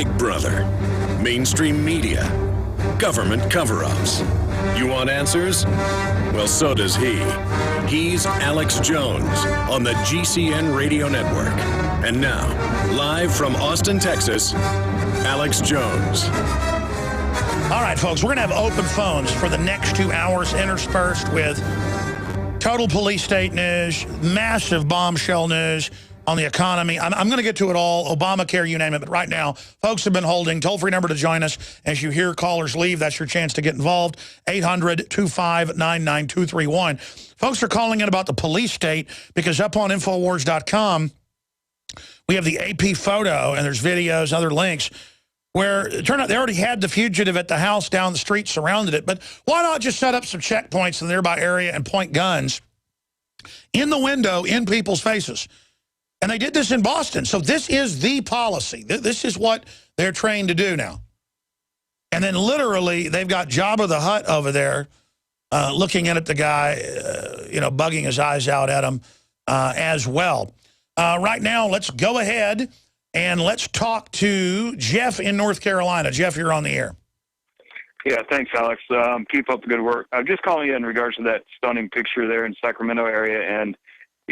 Big Brother, mainstream media, government cover-ups. You want answers? Well, so does he. He's Alex Jones on the GCN Radio Network. And now, live from Austin, Texas, Alex Jones. All right, folks, we're going to have open phones for the next 2 hours, interspersed with total police state news, massive bombshell news on the economy. I'm going to get to it all, Obamacare, you name it. But right now, folks have been holding. Toll-free number to join us. As you hear callers leave, that's your chance to get involved. 800-259-9231. Folks are calling in about the police state because up on Infowars.com, we have the AP photo, and there's videos, other links, where it turned out they already had the fugitive at the house down the street, surrounded it. But why not just set up some checkpoints in the nearby area and point guns in the window in people's faces? And they did this in Boston. So this is the policy. This is what they're trained to do now. And then literally they've got Jabba the Hutt over there looking in at the guy, bugging his eyes out at him as well. Right now, let's go ahead and let's talk to Jeff in North Carolina. Jeff, you're on the air. Yeah, thanks, Alex. Keep up the good work. I'm just calling you in regards to that stunning picture there in Sacramento area. And,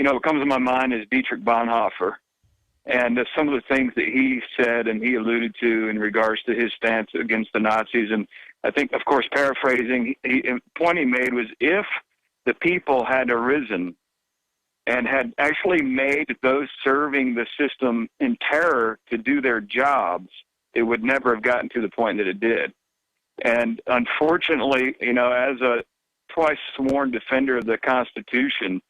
what comes to my mind is Dietrich Bonhoeffer and some of the things that he said and he alluded to in regards to his stance against the Nazis. And I think, of course, paraphrasing, the point he made was if the people had arisen and had actually made those serving the system in terror to do their jobs, it would never have gotten to the point that it did. And unfortunately, as a twice sworn defender of the Constitution,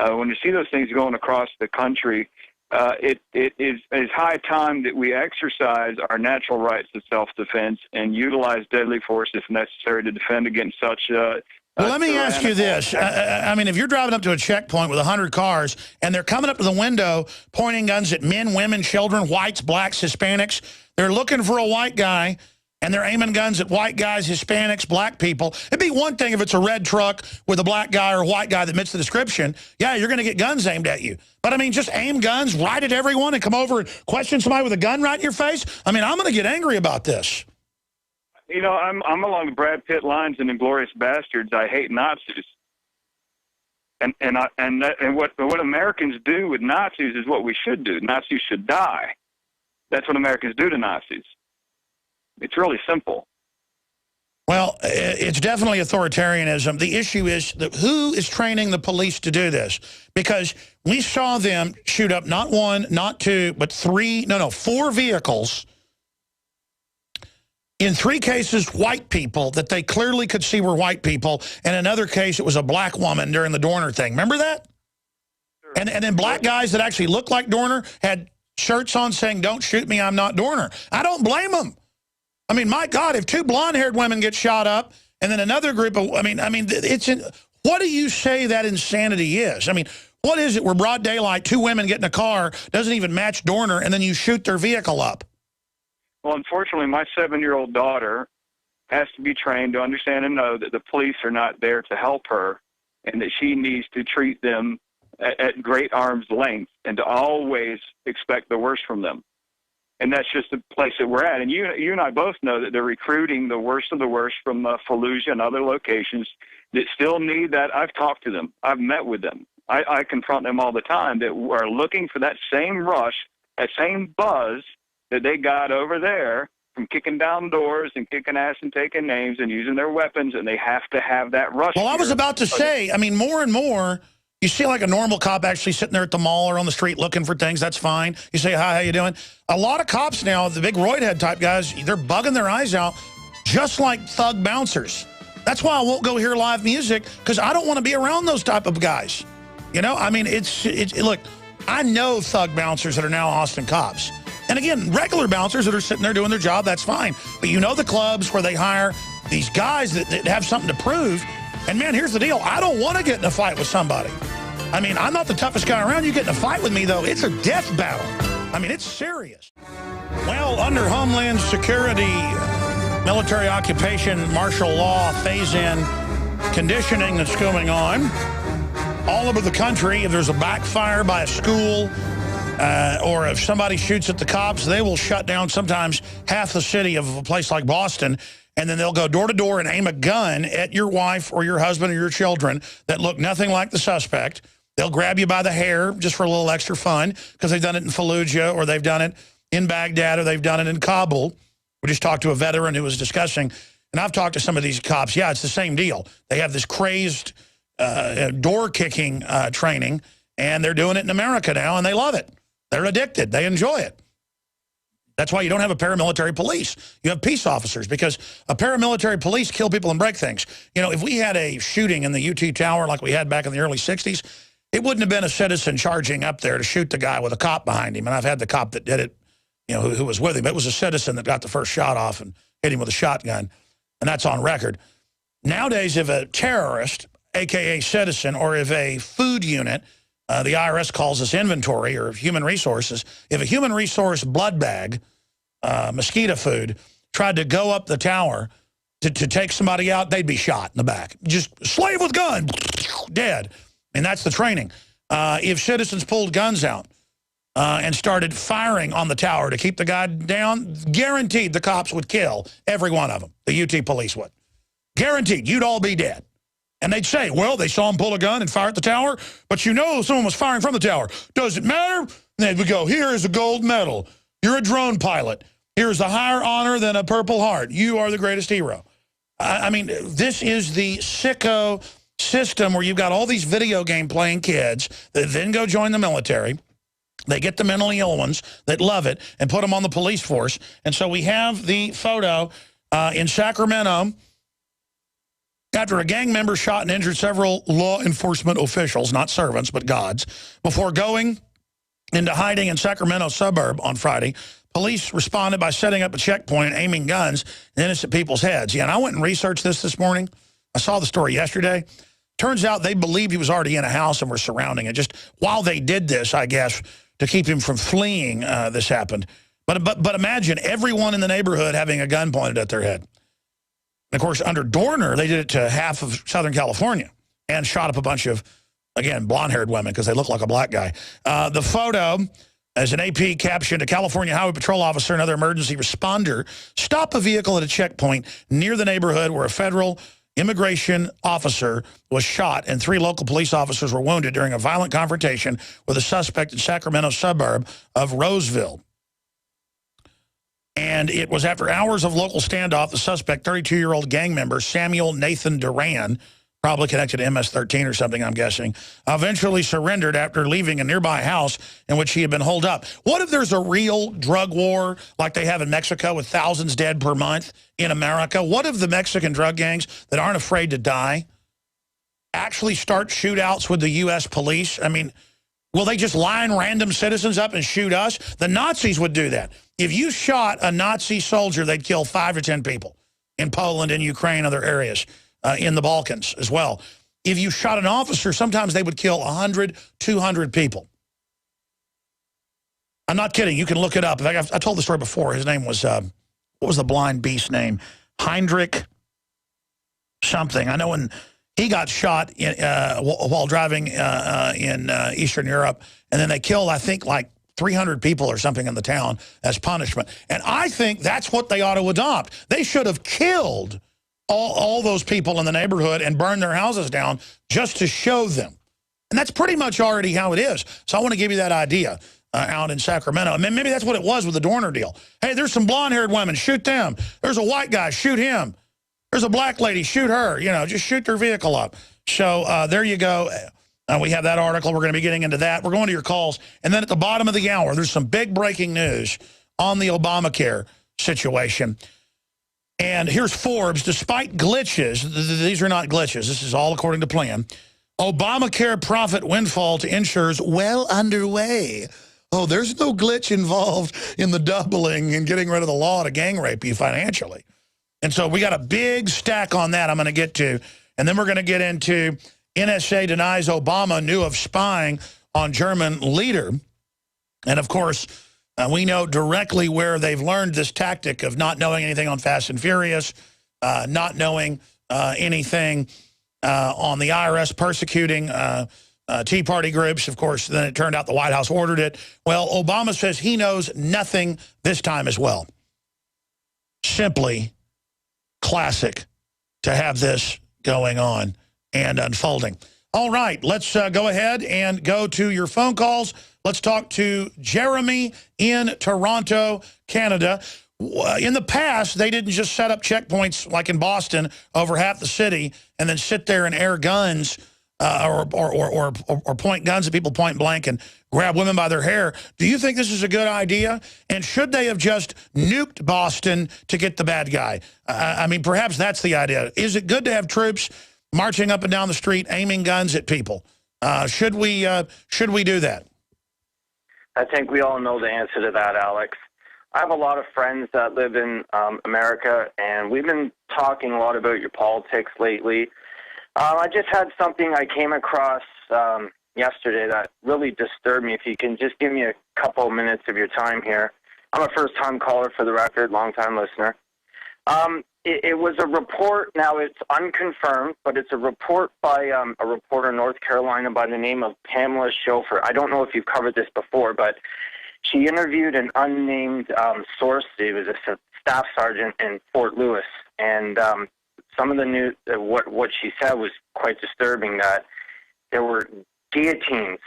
when you see those things going across the country, it is high time that we exercise our natural rights to self-defense and utilize deadly force if necessary to defend against such well, let me ask you this. I mean, if you're driving up to a checkpoint with 100 cars and they're coming up to the window pointing guns at men, women, children, whites, blacks, Hispanics, they're looking for a white guy, and they're aiming guns at white guys, Hispanics, black people. It'd be one thing if it's a red truck with a black guy or a white guy that meets the description. Yeah, you're going to get guns aimed at you. But, I mean, just aim guns right at everyone and come over and question somebody with a gun right in your face? I mean, I'm going to get angry about this. I'm along the Brad Pitt lines in Inglourious Bastards. I hate Nazis. And what Americans do with Nazis is what we should do. Nazis should die. That's what Americans do to Nazis. It's really simple. Well, it's definitely authoritarianism. The issue is that who is training the police to do this? Because we saw them shoot up not one, not two, but four vehicles. In 3 cases, white people that they clearly could see were white people. And in another case, it was a black woman during the Dorner thing. Remember that? Sure. And then black guys that actually looked like Dorner had shirts on saying, "Don't shoot me, I'm not Dorner." I don't blame them. I mean, my God, if 2 blonde-haired women get shot up and then another group of, what do you say that insanity is? I mean, what is it where broad daylight, 2 women get in a car, doesn't even match Dorner, and then you shoot their vehicle up? Well, unfortunately, my 7-year-old daughter has to be trained to understand and know that the police are not there to help her and that she needs to treat them at great arm's length and to always expect the worst from them. And that's just the place that we're at. And you and I both know that they're recruiting the worst of the worst from Fallujah and other locations that still need that. I've talked to them. I've met with them. I confront them all the time that are looking for that same rush, that same buzz that they got over there from kicking down doors and kicking ass and taking names and using their weapons, and they have to have that rush. Well, I was about to say, I mean, more and more, you see like a normal cop actually sitting there at the mall or on the street looking for things, that's fine. You say, "Hi, how you doing?" A lot of cops now, the big roid head type guys, they're bugging their eyes out just like thug bouncers. That's why I won't go hear live music, because I don't want to be around those type of guys. I mean, look, I know thug bouncers that are now Austin cops. And again, regular bouncers that are sitting there doing their job, that's fine. But the clubs where they hire these guys that have something to prove. And man, here's the deal. I don't want to get in a fight with somebody. I mean, I'm not the toughest guy around. You get in a fight with me, though, it's a death battle. I mean, it's serious. Well, under Homeland Security, military occupation, martial law, phase-in, conditioning that's going on all over the country, if there's a backfire by a school, Or if somebody shoots at the cops, they will shut down sometimes half the city of a place like Boston, and then they'll go door to door and aim a gun at your wife or your husband or your children that look nothing like the suspect. They'll grab you by the hair just for a little extra fun because they've done it in Fallujah, or they've done it in Baghdad, or they've done it in Kabul. We just talked to a veteran who was discussing, and I've talked to some of these cops. Yeah, it's the same deal. They have this crazed door-kicking training, and they're doing it in America now, and they love it. They're addicted. They enjoy it. That's why you don't have a paramilitary police. You have peace officers, because a paramilitary police kill people and break things. You know, if we had a shooting in the UT Tower like we had back in the early 60s, it wouldn't have been a citizen charging up there to shoot the guy with a cop behind him. And I've had the cop that did it, you know, who was with him. It was a citizen that got the first shot off and hit him with a shotgun. And that's on record. Nowadays, if a terrorist, a.k.a. citizen, or if a food unit, the IRS calls this inventory or human resources, if a human resource blood bag, mosquito food, tried to go up the tower to take somebody out, they'd be shot in the back. Just slave with gun, dead. And that's the training. If citizens pulled guns out and started firing on the tower to keep the guy down, guaranteed the cops would kill every one of them. The UT police would. Guaranteed. You'd all be dead. And they'd say, well, they saw him pull a gun and fire at the tower, but you know someone was firing from the tower. Does it matter? And they would go, here is a gold medal. You're a drone pilot. Here's a higher honor than a Purple Heart. You are the greatest hero. I mean, this is the sicko system where you've got all these video game playing kids that then go join the military. They get the mentally ill ones that love it and put them on the police force. And so we have the photo in Sacramento after a gang member shot and injured several law enforcement officials, not servants, but gods, before going into hiding in Sacramento suburb on Friday. Police responded by setting up a checkpoint and aiming guns at innocent people's heads. Yeah, and I went and researched this morning. I saw the story yesterday. Turns out they believed he was already in a house and were surrounding it. Just while they did this, I guess, to keep him from fleeing, this happened. But imagine everyone in the neighborhood having a gun pointed at their head. And of course, under Dorner, they did it to half of Southern California and shot up a bunch of, again, blonde-haired women because they look like a black guy. The photo, as an AP captioned, a California Highway Patrol officer and other emergency responder stop a vehicle at a checkpoint near the neighborhood where a federal immigration officer was shot and 3 local police officers were wounded during a violent confrontation with a suspect in Sacramento suburb of Roseville. And it was after hours of local standoff, the suspect, 32-year-old gang member Samuel Nathan Duran, probably connected to MS-13 or something, I'm guessing, eventually surrendered after leaving a nearby house in which he had been holed up. What if there's a real drug war like they have in Mexico with thousands dead per month in America? What if the Mexican drug gangs that aren't afraid to die actually start shootouts with the U.S. police? I mean, will they just line random citizens up and shoot us? The Nazis would do that. If you shot a Nazi soldier, they'd kill 5 to 10 people in Poland, in Ukraine, other areas. In the Balkans as well. If you shot an officer, sometimes they would kill 100, 200 people. I'm not kidding. You can look it up. In fact, I told the story before. His name was, what was the blind beast's name? Heinrich something. I know when he got shot while driving in Eastern Europe, and then they killed, I think, like 300 people or something in the town as punishment. And I think that's what they ought to adopt. They should have killed all those people in the neighborhood and burn their houses down just to show them. And that's pretty much already how it is. So I want to give you that idea out in Sacramento. And maybe that's what it was with the Dorner deal. Hey, there's some blonde-haired women, shoot them. There's a white guy, shoot him. There's a black lady, shoot her. You know, just shoot their vehicle up. So there you go. We have that article. We're going to be getting into that. We're going to your calls. And then at the bottom of the hour, there's some big breaking news on the Obamacare situation. And here's Forbes. Despite glitches, these are not glitches. This is all according to plan. Obamacare profit windfall to insurers well underway. Oh, there's no glitch involved in the doubling and getting rid of the law to gang rape you financially. And so we got a big stack on that I'm going to get to. And then we're going to get into NSA denies Obama knew of spying on German leader. And, of course, we know directly where they've learned this tactic of not knowing anything on Fast and Furious, not knowing anything on the IRS persecuting Tea Party groups. Of course, then it turned out the White House ordered it. Well, Obama says he knows nothing this time as well. Simply classic to have this going on and unfolding. All right, let's go ahead and go to your phone calls. Let's talk to Jeremy in Toronto, Canada. In the past, they didn't just set up checkpoints like in Boston over half the city and then sit there and air guns or point guns at people point blank and grab women by their hair. Do you think this is a good idea? And should they have just nuked Boston to get the bad guy? I mean, perhaps that's the idea. Is it good to have troops marching up and down the street, aiming guns at people? Should we do that? I think we all know the answer to that, Alex. I have a lot of friends that live in America, and we've been talking a lot about your politics lately. I just had something I came across yesterday that really disturbed me. If you can just give me a couple minutes of your time here. I'm a first-time caller for the record, long-time listener. It was a report. Now, it's unconfirmed, but it's a report by a reporter in North Carolina by the name of Pamela Schofer. I don't know if you've covered this before, but she interviewed an unnamed source. He was a staff sergeant in Fort Lewis, and some of the news, what she said was quite disturbing, that there were guillotines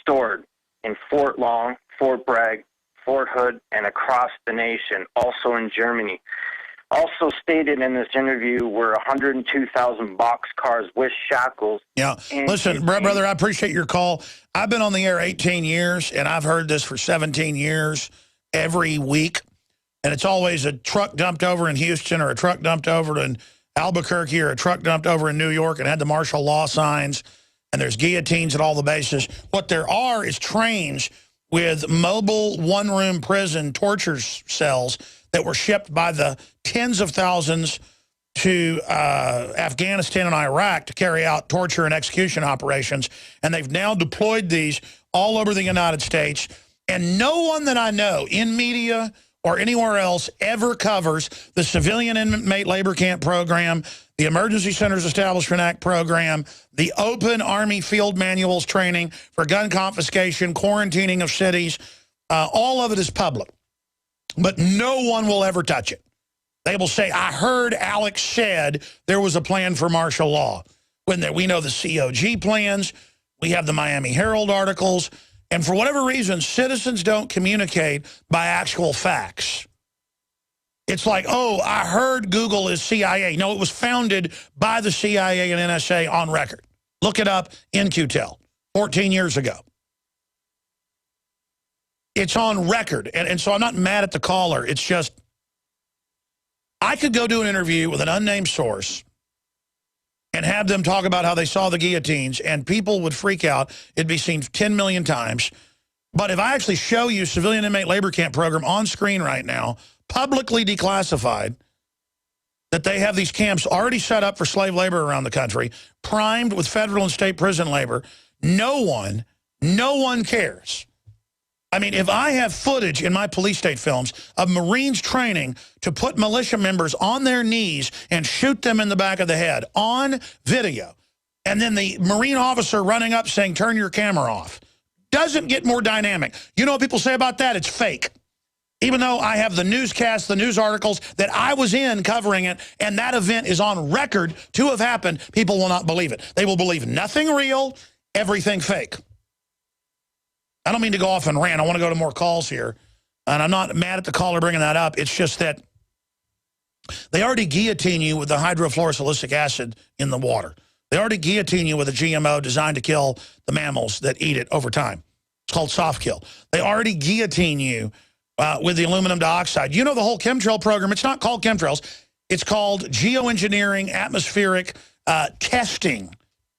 stored in Fort Long, Fort Bragg, Fort Hood, and across the nation, also in Germany. Also stated in this interview were 102,000 boxcars with shackles. Yeah. Listen, brother, I appreciate your call. I've been on the air 18 years, and I've heard this for 17 years every week. And it's always a truck dumped over in Houston or a truck dumped over in Albuquerque or a truck dumped over in New York and had the martial law signs. And there's guillotines at all the bases. What there are is trains with mobile one-room prison torture cells that were shipped by the tens of thousands to Afghanistan and Iraq to carry out torture and execution operations. And they've now deployed these all over the United States. And no one that I know in media or anywhere else ever covers the Civilian Inmate Labor Camp Program, the Emergency Centers Establishment Act program, the Open Army Field Manuals training for gun confiscation, quarantining of cities. All of it is public. But no one will ever touch it. They will say, I heard Alex said there was a plan for martial law. When we know the COG plans, we have the Miami Herald articles, and for whatever reason, citizens don't communicate by actual facts. It's like, oh, I heard Google is CIA. No, it was founded by the CIA and NSA on record. Look it up in QTEL, 14 years ago. It's on record, and so I'm not mad at the caller. It's just, I could go do an interview with an unnamed source and have them talk about how they saw the guillotines, and people would freak out. It'd be seen 10 million times. But if I actually show you Civilian Inmate Labor Camp Program on screen right now, publicly declassified, that they have these camps already set up for slave labor around the country, primed with federal and state prison labor, no one cares. I mean, if I have footage in my police state films of Marines training to put militia members on their knees and shoot them in the back of the head on video, and then the Marine officer running up saying, turn your camera off, doesn't get more dynamic. You know what people say about that? It's fake. Even though I have the newscasts, the news articles that I was in covering it, and that event is on record to have happened, people will not believe it. They will believe nothing real, everything fake. I don't mean to go off and rant. I want to go to more calls here. And I'm not mad at the caller bringing that up. It's just that they already guillotine you with the hydrofluorosilicic acid in the water. They already guillotine you with a GMO designed to kill the mammals that eat it over time. It's called soft kill. They already guillotine you with the aluminum dioxide. You know the whole chemtrail program. It's not called chemtrails. It's called geoengineering, atmospheric testing.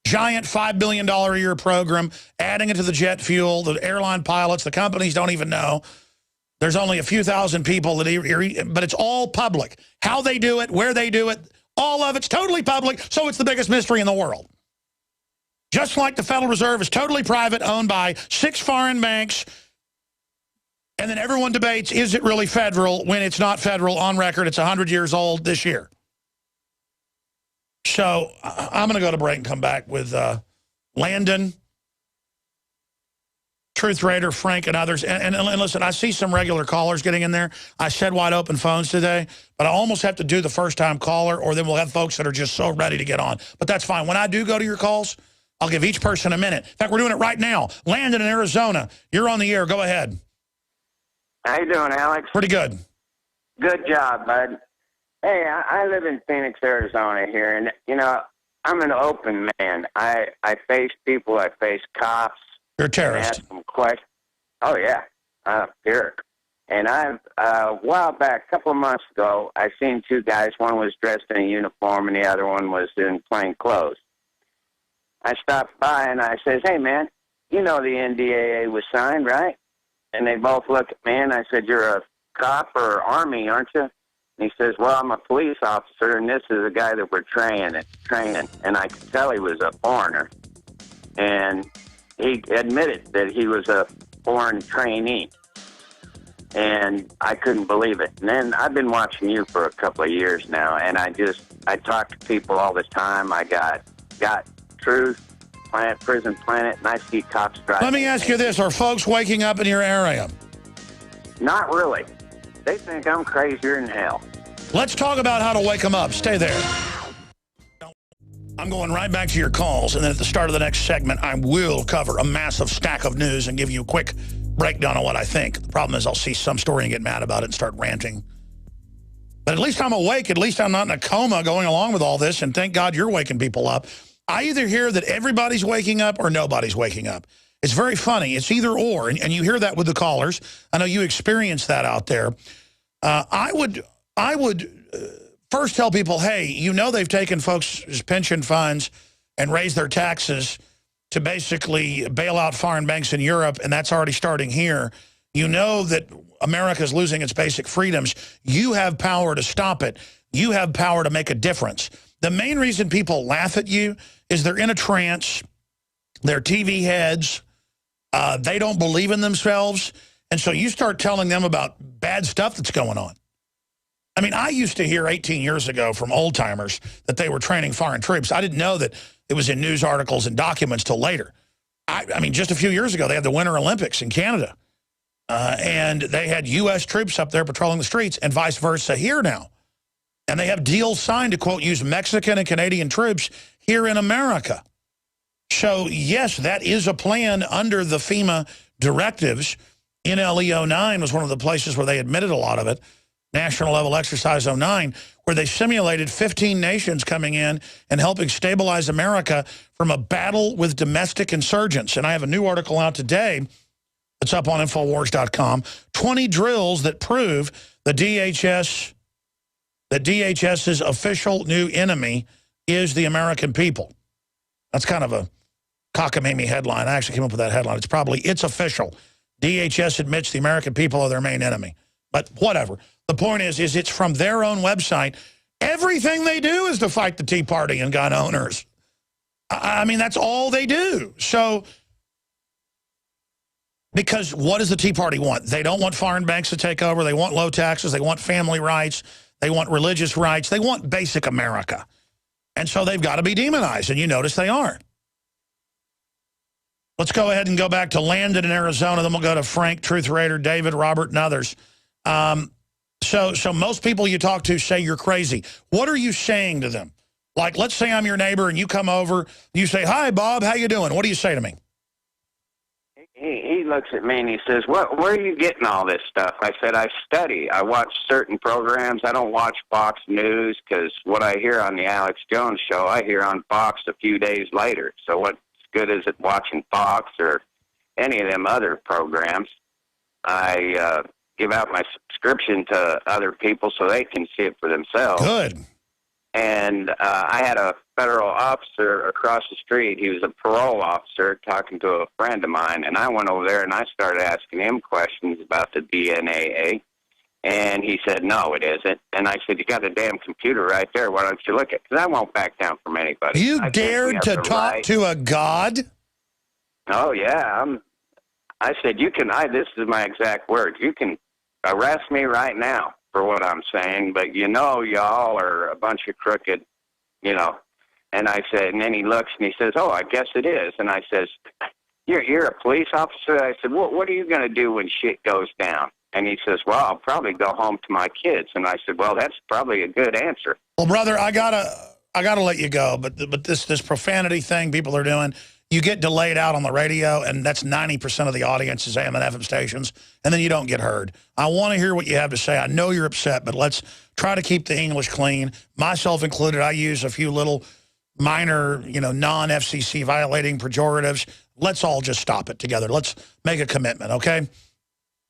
Giant $5 billion a year program, adding it to the jet fuel, the airline pilots, the companies don't even know. There's only a few thousand people that but it's all public. How they do it, where they do it, all of it's totally public, so it's the biggest mystery in the world. Just like the Federal Reserve is totally private, owned by 6 foreign banks, and then everyone debates, is it really federal when it's not federal on record? It's 100 years old this year. So I'm going to go to break and come back with Landon Truth Raider, Frank, and others. And listen, I see some regular callers getting in there. I said wide open phones today, but I almost have to do the first-time caller, or then we'll have folks that are just so ready to get on. But that's fine. When I do go to your calls, I'll give each person a minute. In fact, we're doing it right now. Landon in Arizona, you're on the air. Go ahead. How you doing, Alex? Pretty good. Good job, bud. Hey, I live in Phoenix, Arizona here, and, you know, I'm an open man. I face people. I face cops. You're a terrorist. Ask them questions. Oh, yeah. Eric. And I've, a while back, a couple of months ago, I seen two guys. One was dressed in a uniform, and the other one was in plain clothes. I stopped by, and I says, hey, man, you know the NDAA was signed, right? And they both looked at me, and I said, you're a cop or Army, aren't you? And he says, well, I'm a police officer, and this is a guy that we're training. And I could tell he was a foreigner. And he admitted that he was a foreign trainee. And I couldn't believe it. And then I've been watching you for a couple of years now, and I talk to people all the time. I got Truth, Prison Planet, and I see cops driving. Let me ask you this. Are folks waking up in your area? Not really. They think I'm crazier than hell. Let's talk about how to wake them up. Stay there. I'm going right back to your calls, and then at the start of the next segment, I will cover a massive stack of news and give you a quick breakdown of what I think. The problem is I'll see some story and get mad about it and start ranting. But at least I'm awake. At least I'm not in a coma going along with all this, and thank God you're waking people up. I either hear that everybody's waking up or nobody's waking up. It's very funny. It's either or, and you hear that with the callers. I know you experience that out there. I would first tell people, hey, you know they've taken folks' pension funds and raised their taxes to basically bail out foreign banks in Europe, and that's already starting here. You know that America is losing its basic freedoms. You have power to stop it. You have power to make a difference. The main reason people laugh at you is they're in a trance. They're TV heads. They don't believe in themselves. And so you start telling them about bad stuff that's going on. I mean, I used to hear 18 years ago from old-timers that they were training foreign troops. I didn't know that it was in news articles and documents till later. I mean, just a few years ago, they had the Winter Olympics in Canada. And they had U.S. troops up there patrolling the streets and vice versa here now. And they have deals signed to, quote, use Mexican and Canadian troops here in America. So, yes, that is a plan under the FEMA directives. NLE 09 was one of the places where they admitted a lot of it. National Level Exercise 09, where they simulated 15 nations coming in and helping stabilize America from a battle with domestic insurgents. And I have a new article out today that's up on Infowars.com, 20 drills that prove the DHS's official new enemy is the American people. That's kind of a cockamamie headline. I actually came up with that headline. It's official. DHS admits the American people are their main enemy. But whatever. The point is it's from their own website. Everything they do is to fight the Tea Party and gun owners. I mean, that's all they do. So, because what does the Tea Party want? They don't want foreign banks to take over. They want low taxes. They want family rights. They want religious rights. They want basic America. And so they've got to be demonized, and you notice they aren't. Let's go ahead and go back to Landon in Arizona. Then we'll go to Frank, Truth Raider, David, Robert, and others. So most people you talk to say you're crazy. What are you saying to them? Like, let's say I'm your neighbor and you come over. You say, hi, Bob, how you doing? What do you say to me? He looks at me and he says, where are you getting all this stuff? I said, I study. I watch certain programs. I don't watch Fox News because what I hear on the Alex Jone Show, I hear on Fox a few days later. So what's good is it watching Fox or any of them other programs? I give out my subscription to other people so they can see it for themselves. Good. And I had a federal officer across the street. He was a parole officer talking to a friend of mine. And I went over there and I started asking him questions about the DNAA. And he said, no, it isn't. And I said, you got a damn computer right there. Why don't you look at it? Because I won't back down from anybody. You dared to talk to a god? Oh, yeah. I said, this is my exact words. You can arrest me right now for what I'm saying, but y'all are a bunch of crooked, And I said, and then he looks and he says, oh, I guess it is. And I says, you're a police officer? I said, what are you going to do when shit goes down? And he says, well, I'll probably go home to my kids. And I said, well, that's probably a good answer. Well, brother, I gotta let you go. But this profanity thing people are doing, you get delayed out on the radio, and that's 90% of the audience is AM and FM stations, and then you don't get heard. I want to hear what you have to say. I know you're upset, but let's try to keep the English clean. Myself included, I use a few little minor, non-FCC violating pejoratives. Let's all just stop it together. Let's make a commitment, okay?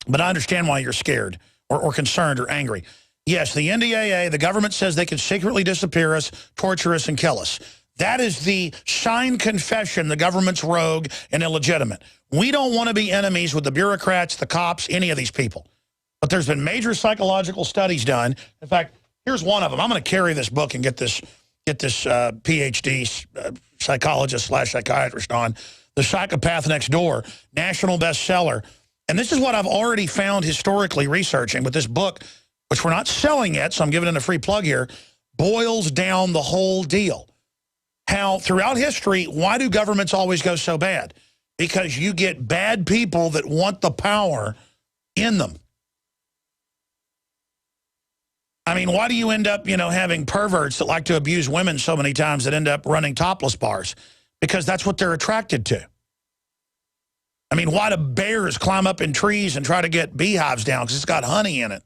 But I understand why you're scared or concerned or angry. Yes, the NDAA, the government says they can secretly disappear us, torture us, and kill us. That is the signed confession the government's rogue and illegitimate. We don't want to be enemies with the bureaucrats, the cops, any of these people. But there's been major psychological studies done. In fact, here's one of them. I'm going to carry this book and get this PhD psychologist / psychiatrist on. The Psychopath Next Door, national bestseller. And this is what I've already found historically researching with this book, which we're not selling yet, so I'm giving it a free plug here, boils down the whole deal. How throughout history, why do governments always go so bad? Because you get bad people that want the power in them. I mean, why do you end up, having perverts that like to abuse women so many times that end up running topless bars? Because that's what they're attracted to. I mean, why do bears climb up in trees and try to get beehives down? Because it's got honey in it.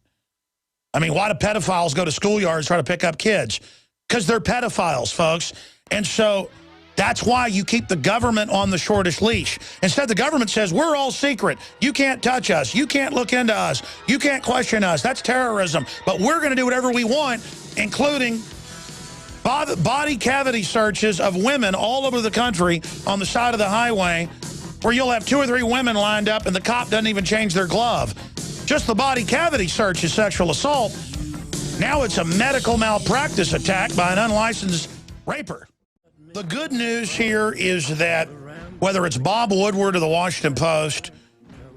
I mean, why do pedophiles go to schoolyards try to pick up kids? Because they're pedophiles, folks. And so that's why you keep the government on the shortest leash. Instead, the government says, we're all secret. You can't touch us. You can't look into us. You can't question us. That's terrorism. But we're going to do whatever we want, including body cavity searches of women all over the country on the side of the highway, where you'll have 2 or 3 women lined up and the cop doesn't even change their glove. Just the body cavity search is sexual assault. Now it's a medical malpractice attack by an unlicensed raper. The good news here is that whether it's Bob Woodward of the Washington Post,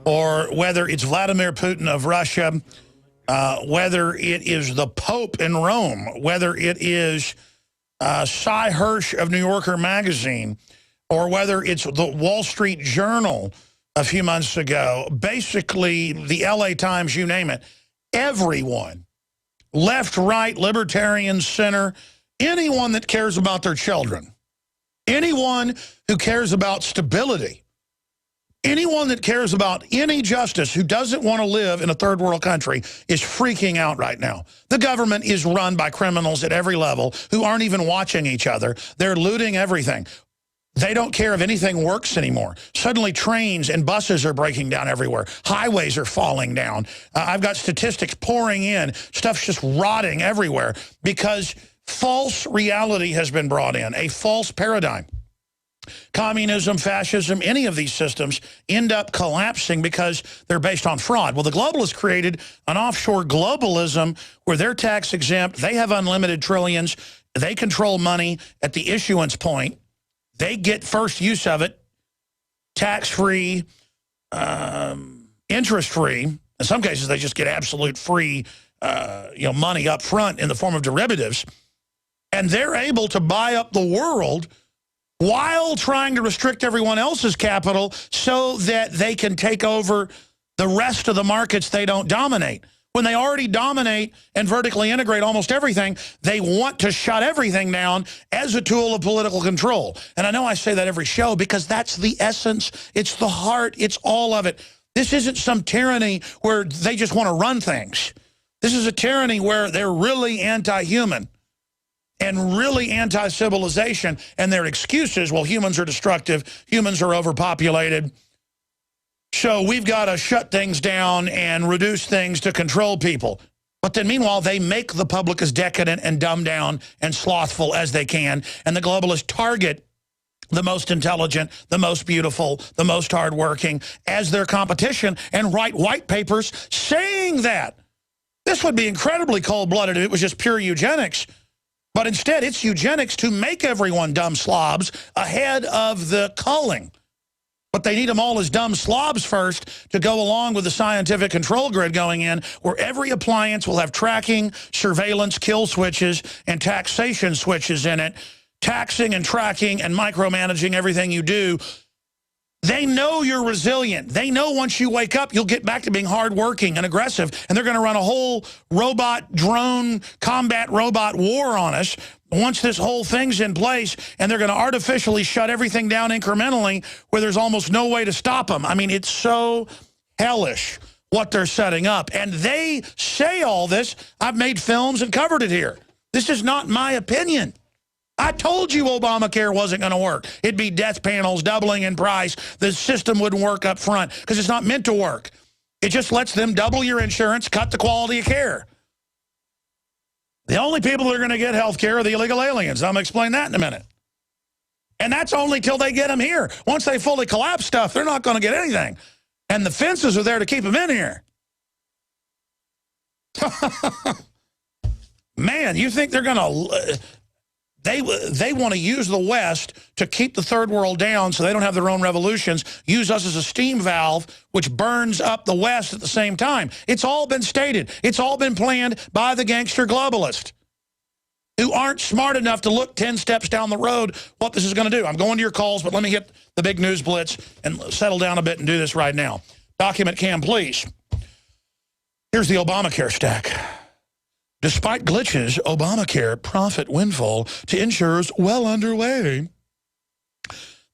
or whether it's Vladimir Putin of Russia, whether it is the Pope in Rome, whether it is Cy Hirsch of New Yorker magazine, or whether it's the Wall Street Journal a few months ago, basically the LA Times, you name it, everyone, left, right, libertarian, center, anyone that cares about their children, anyone who cares about stability, anyone that cares about any justice, who doesn't want to live in a third world country, is freaking out right now. The government is run by criminals at every level who aren't even watching each other. They're looting everything. They don't care if anything works anymore. Suddenly trains and buses are breaking down everywhere. Highways are falling down. I've got statistics pouring in. Stuff's just rotting everywhere because false reality has been brought in, a false paradigm. Communism, fascism, any of these systems end up collapsing because they're based on fraud. Well, the globalists created an offshore globalism where they're tax exempt, they have unlimited trillions, they control money at the issuance point. They get first use of it, tax-free, interest-free. In some cases, they just get absolute free, money up front in the form of derivatives. And they're able to buy up the world while trying to restrict everyone else's capital so that they can take over the rest of the markets they don't dominate. When they already dominate and vertically integrate almost everything, they want to shut everything down as a tool of political control. And I know I say that every show because that's the essence. It's the heart. It's all of it. This isn't some tyranny where they just want to run things. This is a tyranny where they're really anti-human and really anti-civilization. And their excuses, well, humans are destructive. Humans are overpopulated. So we've got to shut things down and reduce things to control people. But then meanwhile, they make the public as decadent and dumbed down and slothful as they can. And the globalists target the most intelligent, the most beautiful, the most hardworking as their competition and write white papers saying that. This would be incredibly cold-blooded if it was just pure eugenics. But instead, it's eugenics to make everyone dumb slobs ahead of the culling. But they need them all as dumb slobs first to go along with the scientific control grid going in, where every appliance will have tracking, surveillance, kill switches, and taxation switches in it, taxing and tracking and micromanaging everything you do. They know you're resilient. They know once you wake up, you'll get back to being hardworking and aggressive, and they're going to run a whole robot, drone, combat robot war on us once this whole thing's in place, and they're going to artificially shut everything down incrementally where there's almost no way to stop them. I mean, it's so hellish what they're setting up. And they say all this. I've made films and covered it here. This is not my opinion. I told you Obamacare wasn't going to work. It'd be death panels doubling in price. The system wouldn't work up front because it's not meant to work. It just lets them double your insurance, cut the quality of care. The only people that are going to get health care are the illegal aliens. I'm going to explain that in a minute. And that's only till they get them here. Once they fully collapse stuff, they're not going to get anything. And the fences are there to keep them in here. Man, you think they're going to... They want to use the West to keep the third world down so they don't have their own revolutions, use us as a steam valve, which burns up the West at the same time. It's all been stated. It's all been planned by the gangster globalists who aren't smart enough to look 10 steps down the road what this is going to do. I'm going to your calls, but let me hit the big news blitz and settle down a bit and do this right now. Document cam, please. Here's the Obamacare stack. Despite glitches, Obamacare profit windfall to insurers well underway.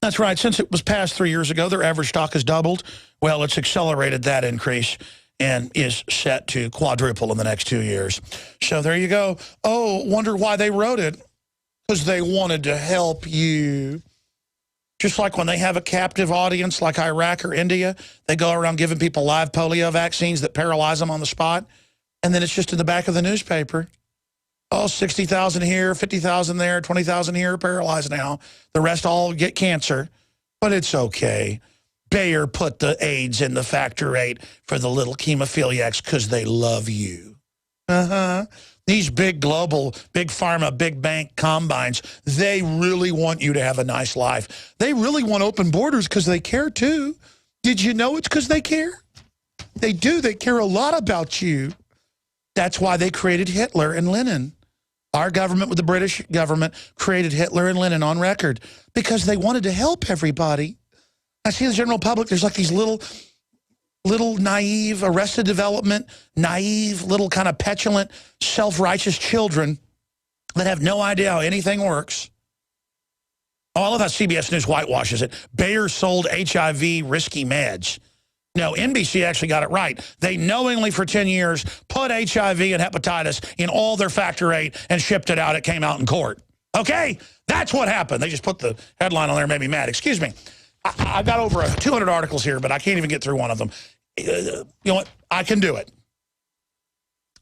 That's right. Since it was passed 3 years ago, their average stock has doubled. Well, it's accelerated that increase and is set to quadruple in the next 2 years. So there you go. Oh, wonder why they wrote it. Because they wanted to help you. Just like when they have a captive audience like Iraq or India, they go around giving people live polio vaccines that paralyze them on the spot. And then it's just in the back of the newspaper. Oh, 60,000 here, 50,000 there, 20,000 here, paralyzed now. The rest all get cancer. But it's okay. Bayer put the AIDS in the factor 8 for the little chemophiliacs because they love you. These big global, big pharma, big bank combines, they really want you to have a nice life. They really want open borders because they care too. Did you know it's because they care? They do. They care a lot about you. That's why they created Hitler and Lenin. Our government with the British government created Hitler and Lenin on record because they wanted to help everybody. I see the general public, there's like these little naive, arrested development, naive, little kind of petulant, self-righteous children that have no idea how anything works. Oh, I love how CBS News whitewashes it. Bayer sold HIV risky meds. No, NBC actually got it right. They knowingly for 10 years put HIV and hepatitis in all their factor 8 and shipped it out. It came out in court. Okay? That's what happened. They just put the headline on there and made me mad. Excuse me. I've got over 200 articles here, but I can't even get through one of them. You know what? I can do it.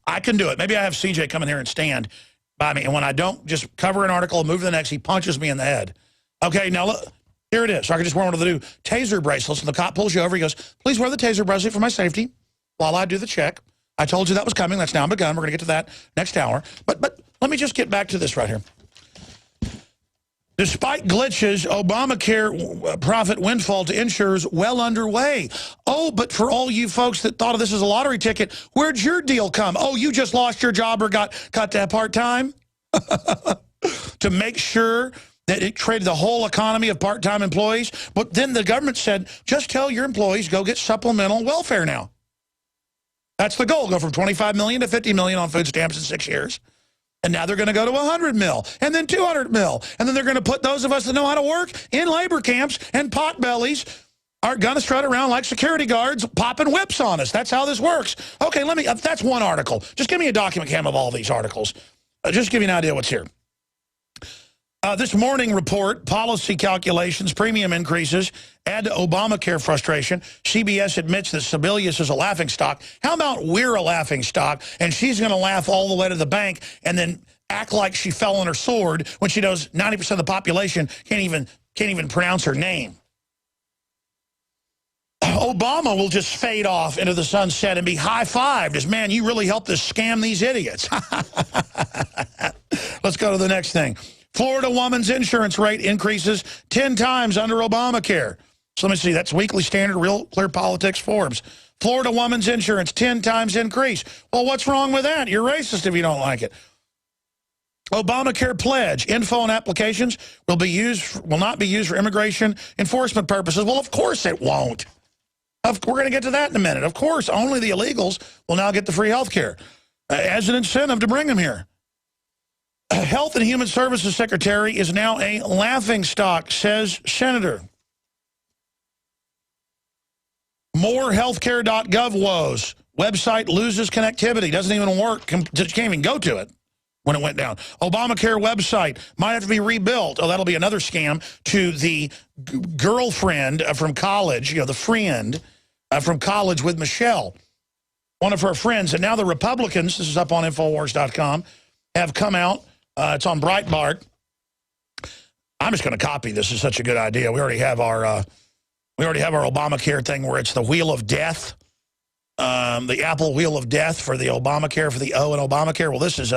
I can do it. Maybe I have CJ come in here and stand by me, and when I don't just cover an article and move to the next, he punches me in the head. Okay, now look. Here it is. So I can just wear one of the new taser bracelets, and the cop pulls you over. He goes, please wear the taser bracelet for my safety while I do the check. I told you that was coming. That's now begun. We're going to get to that next hour. But let me just get back to this right here. Despite glitches, Obamacare profit windfall to insurers well underway. Oh, but for all you folks that thought of this as a lottery ticket, where'd your deal come? Oh, you just lost your job or got cut to part-time? To make sure that it traded the whole economy of part-time employees. But then the government said, just tell your employees, go get supplemental welfare now. That's the goal, go from 25 million to 50 million on food stamps in 6 years. And now they're going to go to 100 mil, and then 200 mil. And then they're going to put those of us that know how to work in labor camps, and potbellies are going to strut around like security guards popping whips on us. That's how this works. Okay, that's one article. Just give me a document cam of all these articles. Just give you an idea what's here. This morning report, policy calculations, premium increases, add to Obamacare frustration. CBS admits that Sebelius is a laughingstock. How about we're a laughingstock, and she's going to laugh all the way to the bank and then act like she fell on her sword when she knows 90% of the population can't even pronounce her name. Obama will just fade off into the sunset and be high-fived as, man, you really helped us scam these idiots. Let's go to the next thing. Florida woman's insurance rate increases 10 times under Obamacare. So let me see. That's Weekly Standard, Real Clear Politics, Forbes. Florida woman's insurance, 10 times increase. Well, what's wrong with that? You're racist if you don't like it. Obamacare pledge. Info and applications will not be used for immigration enforcement purposes. Well, of course it won't. We're going to get to that in a minute. Of course, only the illegals will now get the free health care as an incentive to bring them here. Health and Human Services Secretary is now a laughingstock, says Senator. More healthcare.gov woes. Website loses connectivity. Doesn't even work. Just can't even go to it when it went down. Obamacare website might have to be rebuilt. Oh, that'll be another scam to the girlfriend from college, the friend from college with Michelle, one of her friends. And now the Republicans, this is up on Infowars.com, have come out. It's on Breitbart. I'm just going to copy this. It's such a good idea. We already have our Obamacare thing where it's the wheel of death, the Apple wheel of death for the Obamacare, for the O in Obamacare. Well, this is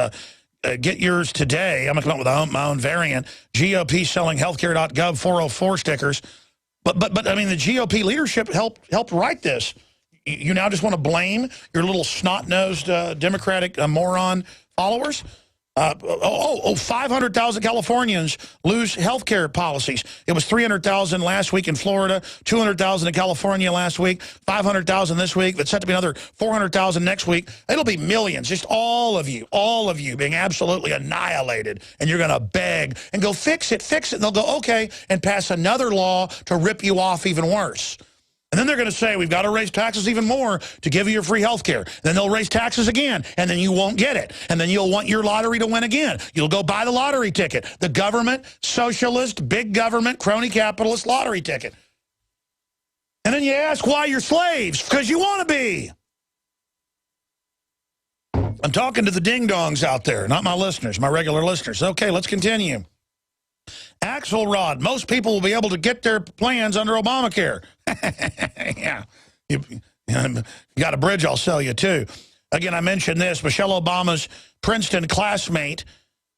get yours today. I'm going to come up with my own variant. GOP selling healthcare.gov 404 stickers. But I mean, the GOP leadership helped write this. You now just want to blame your little snot-nosed Democratic moron followers? 500,000 Californians lose health care policies. It was 300,000 last week in Florida, 200,000 in California last week, 500,000 this week. It's set to be another 400,000 next week. It'll be millions. Just all of you being absolutely annihilated. And you're going to beg and go, fix it. And they'll go, okay, and pass another law to rip you off even worse. And then they're going to say, we've got to raise taxes even more to give you your free health care. Then they'll raise taxes again, and then you won't get it. And then you'll want your lottery to win again. You'll go buy the lottery ticket, the government, socialist, big government, crony capitalist lottery ticket. And then you ask why you're slaves, because you want to be. I'm talking to the ding-dongs out there, not my listeners, my regular listeners. Okay, let's continue. Axelrod, most people will be able to get their plans under Obamacare. Yeah. You got a bridge, I'll sell you too. Again, I mentioned this. Michelle Obama's Princeton classmate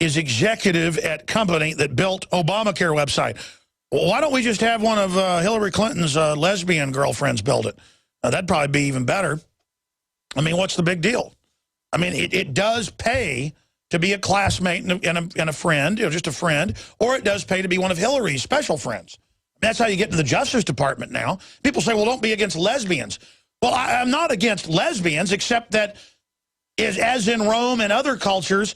is executive at company that built Obamacare website. Well, why don't we just have one of Hillary Clinton's lesbian girlfriends build it? That'd probably be even better. I mean, what's the big deal? I mean, it does pay to be a classmate and a friend, just a friend, or it does pay to be one of Hillary's special friends. That's how you get into the Justice Department now. People say, well, don't be against lesbians. Well, I'm not against lesbians, except that, as in Rome and other cultures,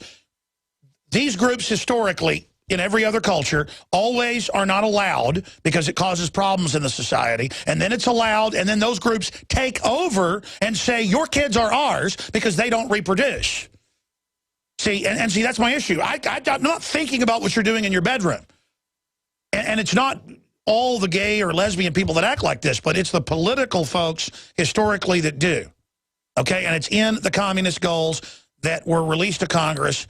these groups historically, in every other culture, always are not allowed because it causes problems in the society. And then it's allowed, and then those groups take over and say, your kids are ours because they don't reproduce. See, and see, that's my issue. I'm not thinking about what you're doing in your bedroom. And it's not all the gay or lesbian people that act like this, but it's the political folks historically that do. Okay, and it's in the communist goals that were released to Congress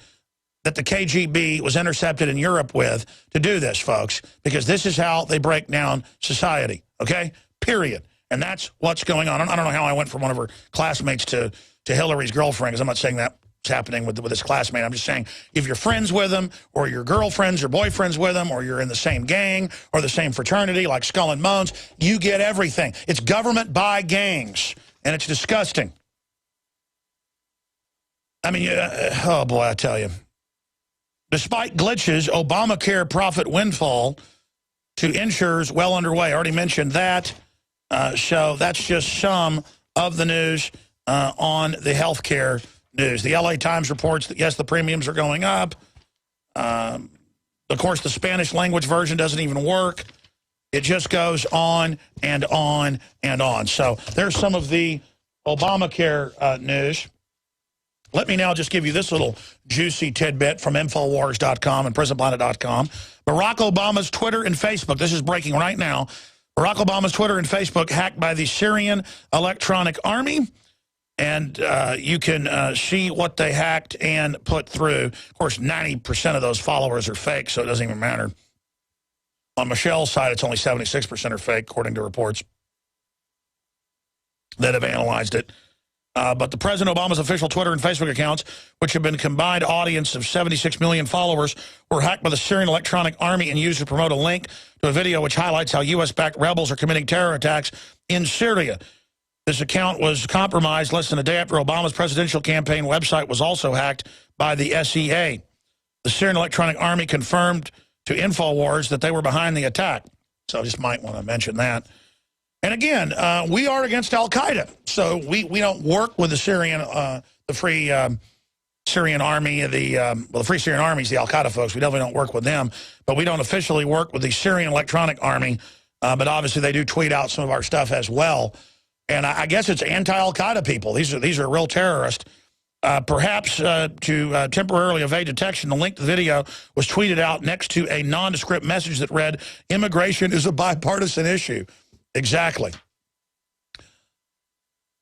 that the KGB was intercepted in Europe with to do this, folks, because this is how they break down society, okay, period. And that's what's going on. I don't know how I went from one of her classmates to Hillary's girlfriend, because I'm not saying that's happening with this classmate. I'm just saying if you're friends with them or your girlfriends or boyfriends with them or you're in the same gang or the same fraternity like Skull and Bones, you get everything. It's government by gangs, and it's disgusting. I mean, oh boy, I tell you. Despite glitches, Obamacare profit windfall to insurers well underway. I already mentioned that. So that's just some of the news on the healthcare news. The LA Times reports that, yes, the premiums are going up. Of course, the Spanish language version doesn't even work. It just goes on and on and on. So there's some of the Obamacare news. Let me now just give you this little juicy tidbit from Infowars.com and PrisonPlanet.com. Barack Obama's Twitter and Facebook. This is breaking right now. Barack Obama's Twitter and Facebook hacked by the Syrian Electronic Army. And you can see what they hacked and put through. Of course, 90% of those followers are fake, so it doesn't even matter. On Michelle's side, it's only 76% are fake, according to reports that have analyzed it. But the President Obama's official Twitter and Facebook accounts, which have been a combined audience of 76 million followers, were hacked by the Syrian Electronic Army and used to promote a link to a video which highlights how U.S.-backed rebels are committing terror attacks in Syria. This account was compromised less than a day after Obama's presidential campaign website was also hacked by the SEA. The Syrian Electronic Army confirmed to InfoWars that they were behind the attack. So I just might want to mention that. And again, we are against al-Qaeda. So we don't work with the Syrian, the Free Syrian Army, the Free Syrian Army is the al-Qaeda folks. We definitely don't work with them. But we don't officially work with the Syrian Electronic Army. But obviously they do tweet out some of our stuff as well. And I guess it's anti-al-Qaeda people. These are real terrorists. Perhaps to temporarily evade detection, the link to the video was tweeted out next to a nondescript message that read, "Immigration is a bipartisan issue." Exactly.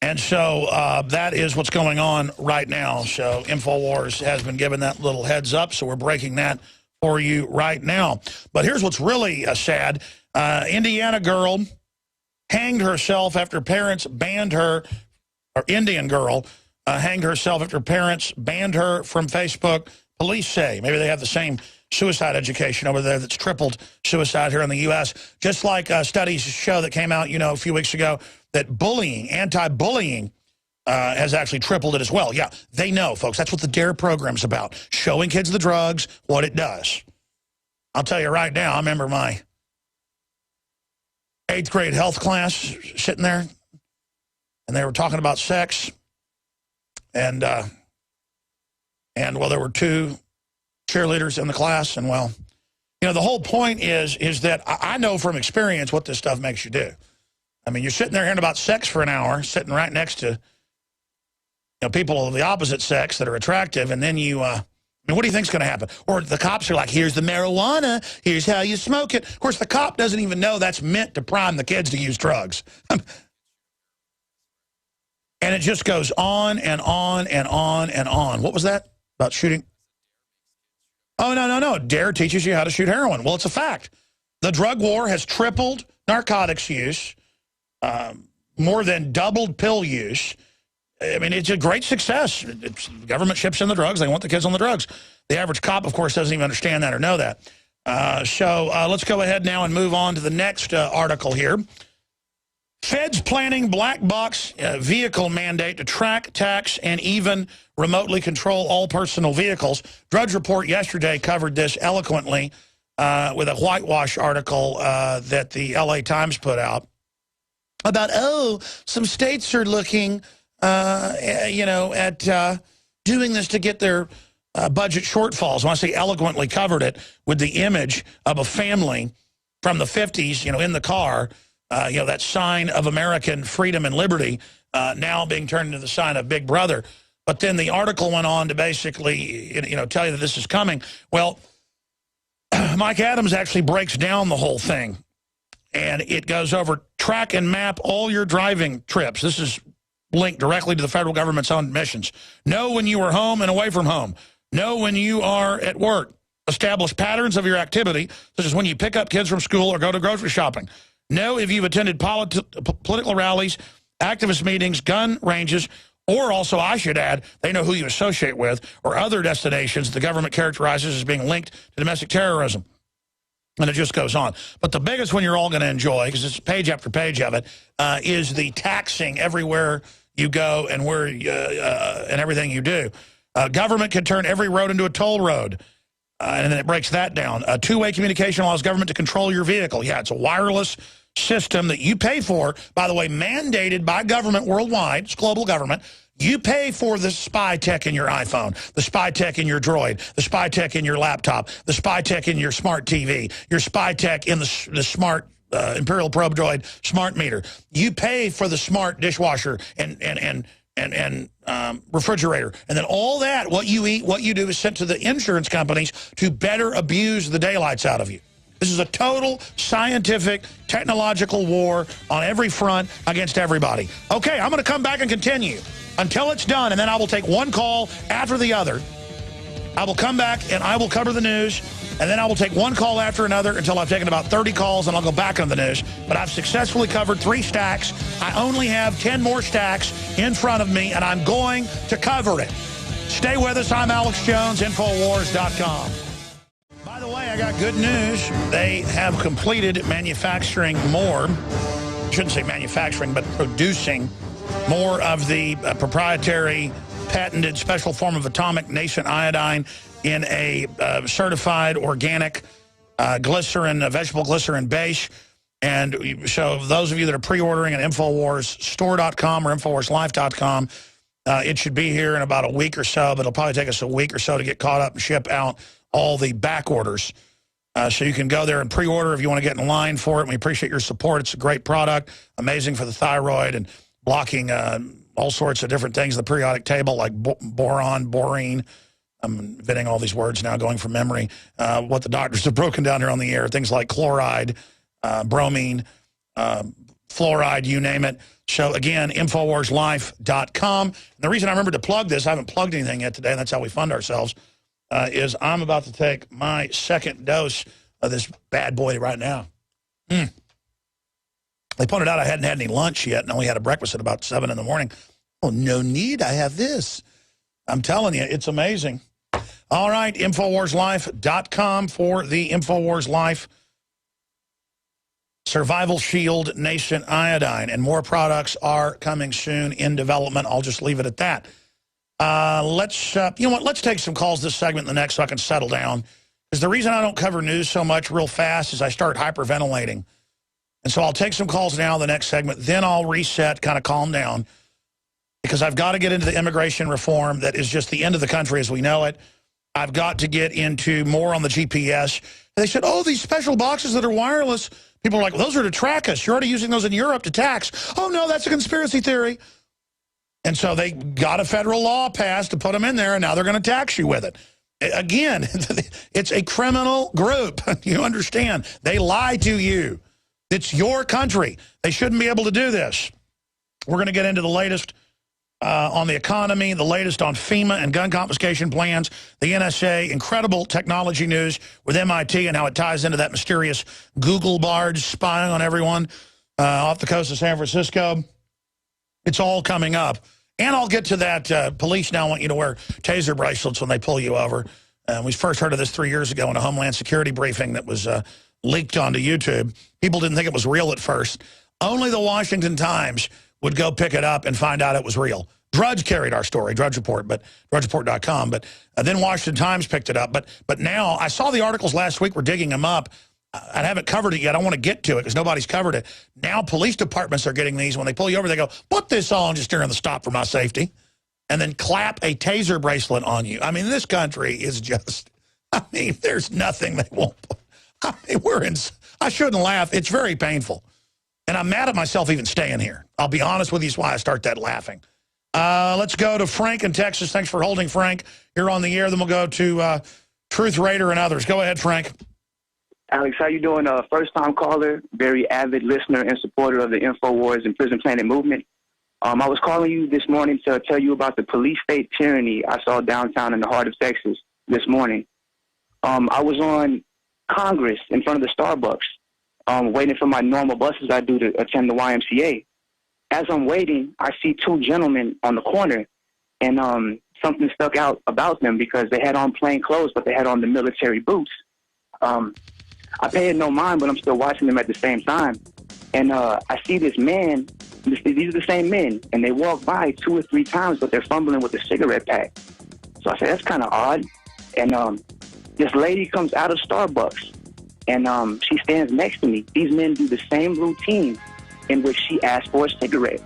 And so that is what's going on right now. So InfoWars has been given that little heads up, so we're breaking that for you right now. But here's what's really sad. Indiana girl hanged herself after parents banned her, or Indian girl hanged herself after parents banned her from Facebook. Police say maybe they have the same suicide education over there that's tripled suicide here in the U.S. Just like studies show that came out, a few weeks ago, that bullying, anti-bullying, has actually tripled it as well. Yeah, they know, folks. That's what the DARE program's about, showing kids the drugs, what it does. I'll tell you right now, I remember my 8th grade health class sitting there, and they were talking about sex. And well, there were 2 cheerleaders in the class, and well, the whole point is that I know from experience what this stuff makes you do. I mean, you're sitting there hearing about sex for an hour, sitting right next to people of the opposite sex that are attractive, and then you, what do you think's going to happen? Or the cops are like, "Here's the marijuana, here's how you smoke it." Of course, the cop doesn't even know that's meant to prime the kids to use drugs. And it just goes on and on and on and on. What was that about shooting? Oh, no. DARE teaches you how to shoot heroin. Well, it's a fact. The drug war has tripled narcotics use, more than doubled pill use. I mean, it's a great success. The government ships in the drugs. They want the kids on the drugs. The average cop, of course, doesn't even understand that or know that. So let's go ahead now and move on to the next article here. Feds planning black box vehicle mandate to track, tax, and even remotely control all personal vehicles. Drudge Report yesterday covered this eloquently with a whitewash article that the LA Times put out about, some states are looking, at doing this to get their budget shortfalls. When I say eloquently covered it with the image of a family from the 50s, in the car, that sign of American freedom and liberty now being turned into the sign of Big Brother. But then the article went on to basically, tell you that this is coming. Well, Mike Adams actually breaks down the whole thing, and it goes over track and map all your driving trips. This is linked directly to the federal government's own missions. Know when you are home and away from home. Know when you are at work. Establish patterns of your activity, such as when you pick up kids from school or go to grocery shopping. Know if you've attended political rallies, activist meetings, gun ranges, or also, I should add, they know who you associate with, or other destinations the government characterizes as being linked to domestic terrorism. And it just goes on. But the biggest one you're all going to enjoy, because it's page after page of it, is the taxing everywhere you go and where and everything you do. Government can turn every road into a toll road. And then it breaks that down. Two-way communication allows government to control your vehicle. Yeah, it's a wireless system that you pay for, by the way, mandated by government worldwide. It's global government. You pay for the spy tech in your iPhone, the spy tech in your Droid, the spy tech in your laptop, the spy tech in your smart TV, your spy tech in the smart Imperial Probe Droid smart meter. You pay for the smart dishwasher and refrigerator. And then all that, what you eat, what you do, is sent to the insurance companies to better abuse the daylights out of you. This is a total scientific, technological war on every front against everybody. Okay, I'm going to come back and continue until it's done, and then I will take one call after the other. I will come back and I will cover the news, and then I will take one call after another until I've taken about 30 calls, and I'll go back on the news. But I've successfully covered 3 stacks. I only have 10 more stacks in front of me, and I'm going to cover it. Stay with us. I'm Alex Jones, Infowars.com. By the way, I got good news. They have completed manufacturing more, I shouldn't say manufacturing, but producing more of the proprietary patented special form of atomic nascent iodine in a certified organic glycerin, vegetable glycerin base. And so those of you that are pre-ordering at InfoWarsStore.com or InfoWarsLife.com, it should be here in about a week or so, but it'll probably take us a week or so to get caught up and ship out all the back orders. So you can go there and pre-order if you want to get in line for it. And we appreciate your support. It's a great product, amazing for the thyroid and blocking all sorts of different things in the periodic table, like boron, borine. I'm inventing all these words now, going from memory. What the doctors have broken down here on the air, things like chloride, bromine, fluoride, you name it. So, again, InfoWarsLife.com. And the reason I remembered to plug this, I haven't plugged anything yet today, and that's how we fund ourselves, is I'm about to take my second dose of this bad boy right now. They pointed out I hadn't had any lunch yet and only had a breakfast at about 7 in the morning. Oh, no need. I have this. I'm telling you, it's amazing. All right, InfoWarsLife.com for the InfoWars Life Survival Shield Nascent Iodine. And more products are coming soon in development. I'll just leave it at that. You know what? Let's take some calls this segment and the next so I can settle down. Because the reason I don't cover news so much real fast is I start hyperventilating. And so I'll take some calls now in the next segment. Then I'll reset, kind of calm down. Because I've got to get into the immigration reform that is just the end of the country as we know it. I've got to get into more on the GPS. They said, oh, these special boxes that are wireless. People are like, well, those are to track us. You're already using those in Europe to tax. Oh, no, that's a conspiracy theory. And so they got a federal law passed to put them in there, and now they're going to tax you with it. Again, it's a criminal group. You understand? They lie to you. It's your country. They shouldn't be able to do this. We're going to get into the latest on the economy, the latest on FEMA and gun confiscation plans, the NSA, incredible technology news with MIT and how it ties into that mysterious Google barge spying on everyone off the coast of San Francisco. It's all coming up. And I'll get to that. Police now want you to wear taser bracelets when they pull you over. We first heard of this 3 years ago in a Homeland Security briefing that was leaked onto YouTube. People didn't think it was real at first. Only the Washington Times would go pick it up and find out it was real. Drudge carried our story, Drudge Report, but DrudgeReport.com. But then Washington Times picked it up. But now, I saw the articles last week. We're digging them up. I haven't covered it yet. I want to get to it because nobody's covered it. Now police departments are getting these. When they pull you over, they go, put this on just during the stop for my safety. And then clap a taser bracelet on you. I mean, this country is just, I mean, there's nothing they won't put. I mean, I shouldn't laugh. It's very painful. And I'm mad at myself even staying here. I'll be honest with you, is why I start that laughing. Let's go to Frank in Texas. Thanks for holding, Frank. You're on the air. Then we'll go to Truth Raider and others. Go ahead, Frank. Alex, how you doing? First-time caller, very avid listener and supporter of the InfoWars and Prison Planet movement. I was calling you this morning to tell you about the police state tyranny I saw downtown in the heart of Texas this morning. I was on Congress in front of the Starbucks, waiting for my normal buses I do to attend the YMCA. As I'm waiting, I see two gentlemen on the corner, and something stuck out about them because they had on plain clothes, but they had on the military boots. I paid no mind, but I'm still watching them at the same time. And I see this man, these are the same men, and they walk by 2 or 3 times, but they're fumbling with a cigarette pack. So I said, that's kind of odd. And this lady comes out of Starbucks, and she stands next to me. These men do the same routine in which she asks for a cigarette.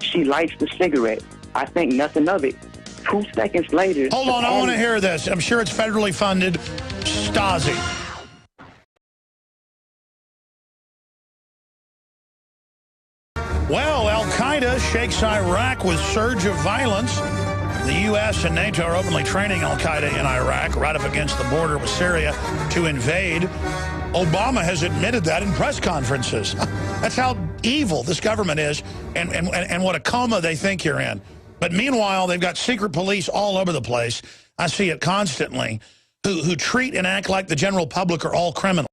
She lights the cigarette. I think nothing of it. 2 seconds later... Hold on, I want to hear this. I'm sure it's federally funded. Stasi. Well, Al-Qaeda shakes Iraq with surge of violence. The U.S. and NATO are openly training Al-Qaeda in Iraq, right up against the border with Syria, to invade. Obama has admitted that in press conferences. That's how evil this government is and what a coma they think you're in. But meanwhile, they've got secret police all over the place. I see it constantly, who treat and act like the general public are all criminals.